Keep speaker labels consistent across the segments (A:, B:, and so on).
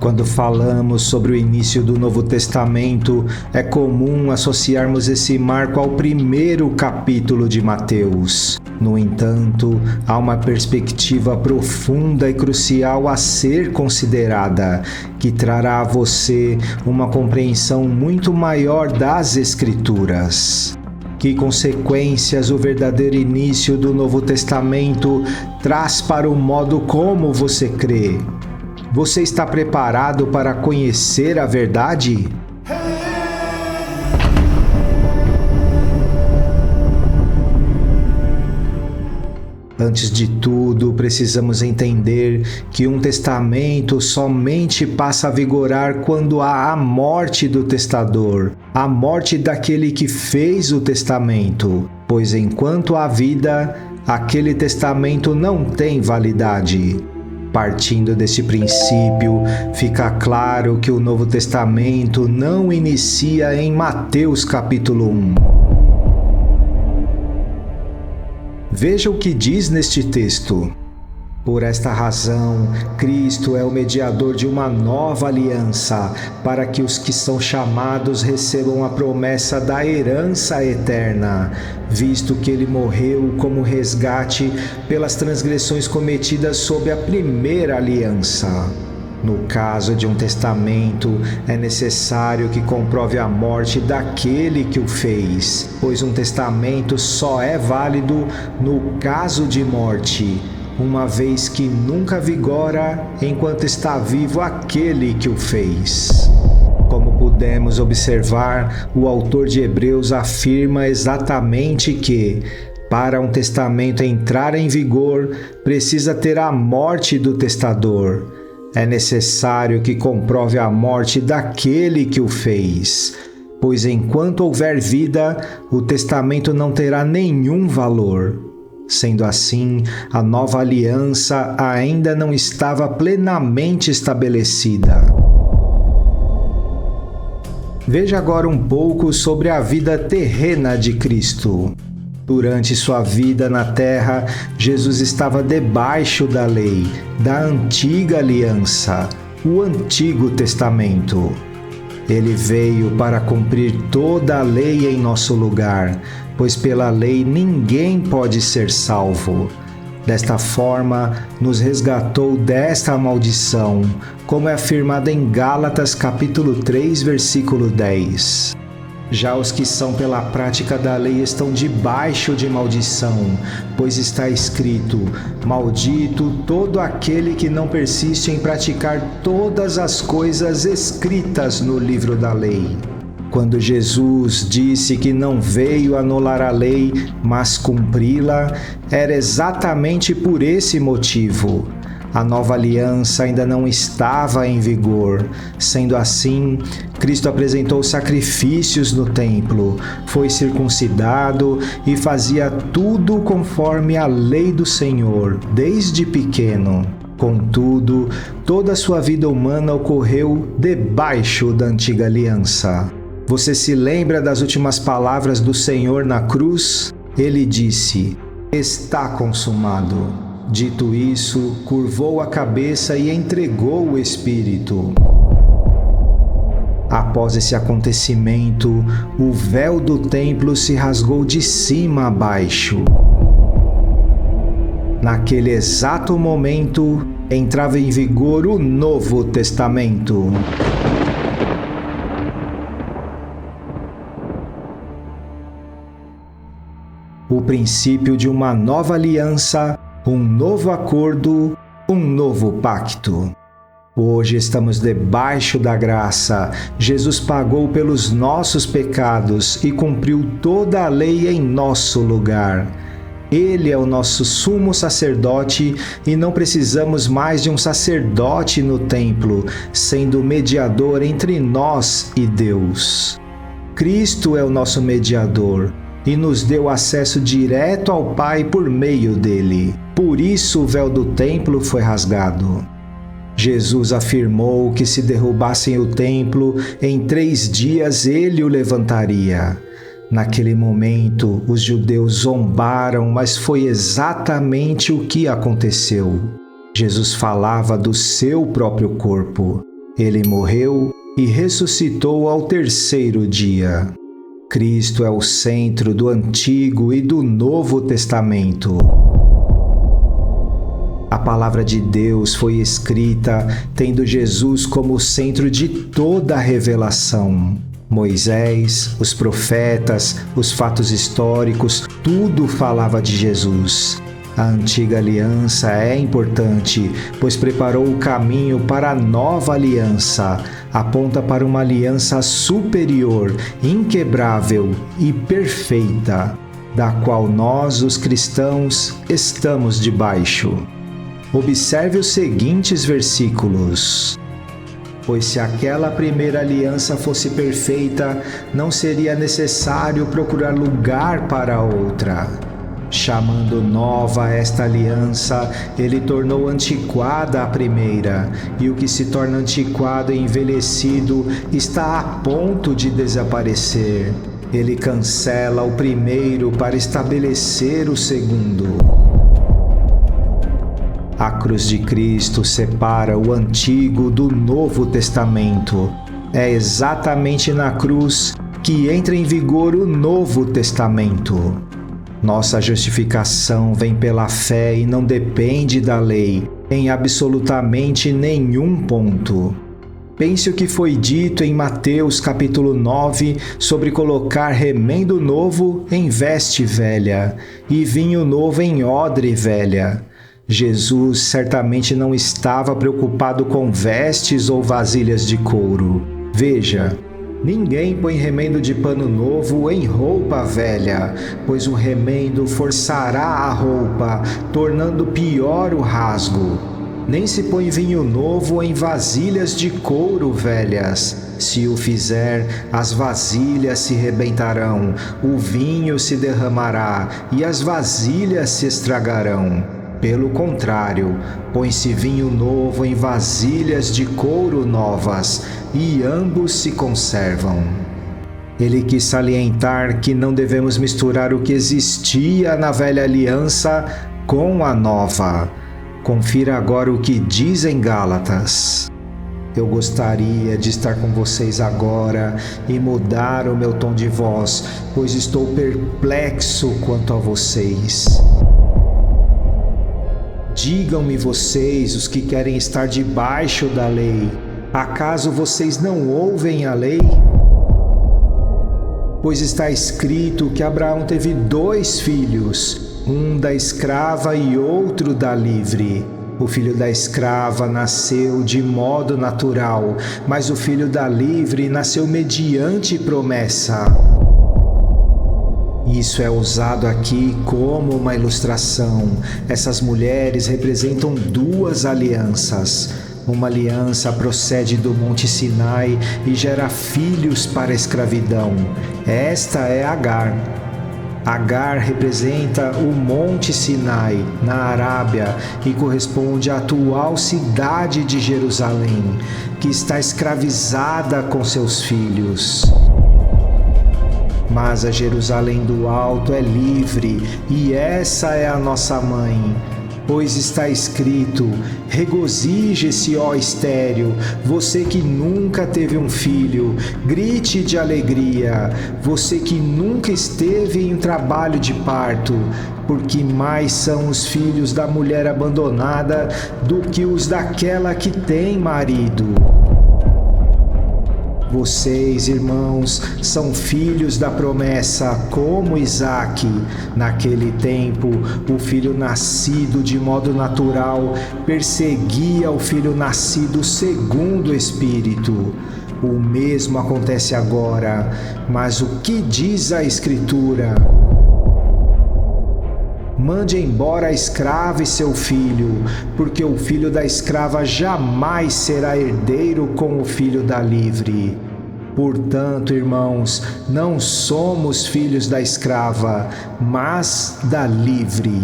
A: Quando falamos sobre o início do Novo Testamento, é comum associarmos esse marco ao primeiro capítulo de Mateus. No entanto, há uma perspectiva profunda e crucial a ser considerada, que trará a você uma compreensão muito maior das Escrituras. Que consequências o verdadeiro início do Novo Testamento traz para o modo como você crê? Você está preparado para conhecer a verdade? Antes de tudo, precisamos entender que um testamento somente passa a vigorar quando há a morte do testador, a morte daquele que fez o testamento, pois enquanto há vida, aquele testamento não tem validade. Partindo desse princípio, fica claro que o Novo Testamento não inicia em Mateus capítulo 1. Veja o que diz neste texto. Por esta razão, Cristo é o mediador de uma nova aliança, para que os que são chamados recebam a promessa da herança eterna, visto que ele morreu como resgate pelas transgressões cometidas sob a primeira aliança. No caso de um testamento, é necessário que comprove a morte daquele que o fez, pois um testamento só é válido no caso de morte, uma vez que nunca vigora enquanto está vivo aquele que o fez. Como pudemos observar, o autor de Hebreus afirma exatamente que, para um testamento entrar em vigor, precisa ter a morte do testador. É necessário que comprove a morte daquele que o fez, pois enquanto houver vida, o testamento não terá nenhum valor. Sendo assim, a nova aliança ainda não estava plenamente estabelecida. Veja agora um pouco sobre a vida terrena de Cristo. Durante sua vida na terra, Jesus estava debaixo da lei, da antiga aliança, o Antigo Testamento. Ele veio para cumprir toda a lei em nosso lugar, pois pela lei ninguém pode ser salvo. Desta forma, nos resgatou desta maldição, como é afirmado em Gálatas capítulo 3, versículo 10. Já os que são pela prática da lei estão debaixo de maldição, pois está escrito: maldito todo aquele que não persiste em praticar todas as coisas escritas no livro da lei. Quando Jesus disse que não veio anular a lei, mas cumpri-la, era exatamente por esse motivo. A nova aliança ainda não estava em vigor. Sendo assim, Cristo apresentou sacrifícios no templo, foi circuncidado e fazia tudo conforme a lei do Senhor, desde pequeno. Contudo, toda a sua vida humana ocorreu debaixo da antiga aliança. Você se lembra das últimas palavras do Senhor na cruz? Ele disse: "Está consumado." Dito isso, curvou a cabeça e entregou o Espírito. Após esse acontecimento, o véu do templo se rasgou de cima a baixo. Naquele exato momento, entrava em vigor o Novo Testamento. O princípio de uma nova aliança, um novo acordo, um novo pacto. Hoje estamos debaixo da graça. Jesus pagou pelos nossos pecados e cumpriu toda a lei em nosso lugar. Ele é o nosso sumo sacerdote e não precisamos mais de um sacerdote no templo, sendo mediador entre nós e Deus. Cristo é o nosso mediador e nos deu acesso direto ao Pai por meio dele. Por isso o véu do templo foi rasgado. Jesus afirmou que se derrubassem o templo, em 3 dias ele o levantaria. Naquele momento, os judeus zombaram, mas foi exatamente o que aconteceu. Jesus falava do seu próprio corpo. Ele morreu e ressuscitou ao terceiro dia. Cristo é o centro do Antigo e do Novo Testamento. A palavra de Deus foi escrita tendo Jesus como centro de toda a revelação. Moisés, os profetas, os fatos históricos, tudo falava de Jesus. A antiga aliança é importante, pois preparou o caminho para a nova aliança. Aponta para uma aliança superior, inquebrável e perfeita, da qual nós, os cristãos, estamos debaixo. Observe os seguintes versículos. Pois se aquela primeira aliança fosse perfeita, não seria necessário procurar lugar para outra. Chamando nova esta aliança, ele tornou antiquada a primeira, e o que se torna antiquado e envelhecido está a ponto de desaparecer. Ele cancela o primeiro para estabelecer o segundo. A cruz de Cristo separa o Antigo do Novo Testamento. É exatamente na cruz que entra em vigor o Novo Testamento. Nossa justificação vem pela fé e não depende da lei, em absolutamente nenhum ponto. Pense o que foi dito em Mateus capítulo 9 sobre colocar remendo novo em veste velha e vinho novo em odre velha. Jesus certamente não estava preocupado com vestes ou vasilhas de couro. Veja, ninguém põe remendo de pano novo em roupa velha, pois o remendo forçará a roupa, tornando pior o rasgo. Nem se põe vinho novo em vasilhas de couro velhas. Se o fizer, as vasilhas se rebentarão, o vinho se derramará e as vasilhas se estragarão. Pelo contrário, põe-se vinho novo em vasilhas de couro novas, e ambos se conservam. Ele quis salientar que não devemos misturar o que existia na velha aliança com a nova. Confira agora o que diz em Gálatas. Eu gostaria de estar com vocês agora e mudar o meu tom de voz, pois estou perplexo quanto a vocês. Digam-me vocês, os que querem estar debaixo da lei, acaso vocês não ouvem a lei? Pois está escrito que Abraão teve 2 filhos, um da escrava e outro da livre. O filho da escrava nasceu de modo natural, mas o filho da livre nasceu mediante promessa. Isso é usado aqui como uma ilustração. Essas mulheres representam 2 alianças. Uma aliança procede do Monte Sinai e gera filhos para a escravidão. Esta é Agar. Agar representa o Monte Sinai, na Arábia, e corresponde à atual cidade de Jerusalém, que está escravizada com seus filhos. Mas a Jerusalém do alto é livre, e essa é a nossa mãe. Pois está escrito: regozije-se, ó estéril, você que nunca teve um filho, grite de alegria, você que nunca esteve em um trabalho de parto, porque mais são os filhos da mulher abandonada do que os daquela que tem marido. Vocês, irmãos, são filhos da promessa, como Isaque. Naquele tempo, o filho nascido de modo natural perseguia o filho nascido segundo o Espírito. O mesmo acontece agora, mas o que diz a Escritura? Mande embora a escrava e seu filho, porque o filho da escrava jamais será herdeiro com o filho da livre. Portanto, irmãos, não somos filhos da escrava, mas da livre.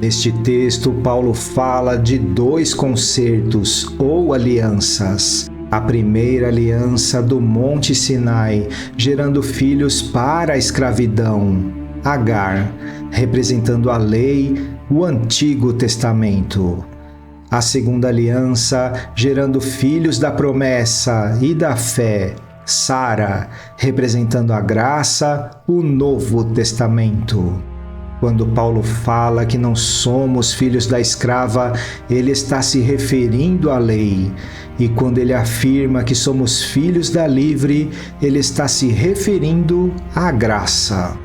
A: Neste texto, Paulo fala de 2 concertos ou alianças. A primeira aliança do Monte Sinai, gerando filhos para a escravidão. Agar, representando a lei, o Antigo Testamento. A segunda aliança, gerando filhos da promessa e da fé, Sara, representando a graça, o Novo Testamento. Quando Paulo fala que não somos filhos da escrava, ele está se referindo à lei. E quando ele afirma que somos filhos da livre, ele está se referindo à graça.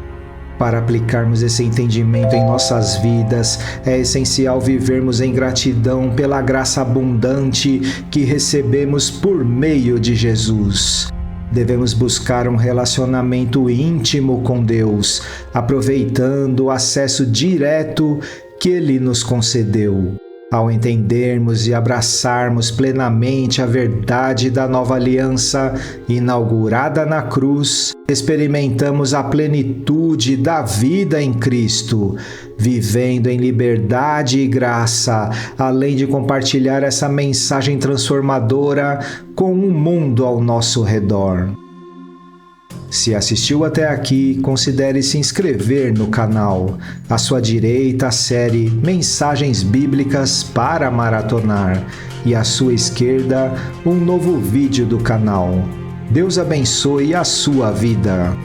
A: Para aplicarmos esse entendimento em nossas vidas, é essencial vivermos em gratidão pela graça abundante que recebemos por meio de Jesus. Devemos buscar um relacionamento íntimo com Deus, aproveitando o acesso direto que Ele nos concedeu. Ao entendermos e abraçarmos plenamente a verdade da nova aliança inaugurada na cruz, experimentamos a plenitude da vida em Cristo, vivendo em liberdade e graça, além de compartilhar essa mensagem transformadora com o mundo ao nosso redor. Se assistiu até aqui, considere se inscrever no canal. À sua direita, a série Mensagens Bíblicas para Maratonar. E à sua esquerda, um novo vídeo do canal. Deus abençoe a sua vida.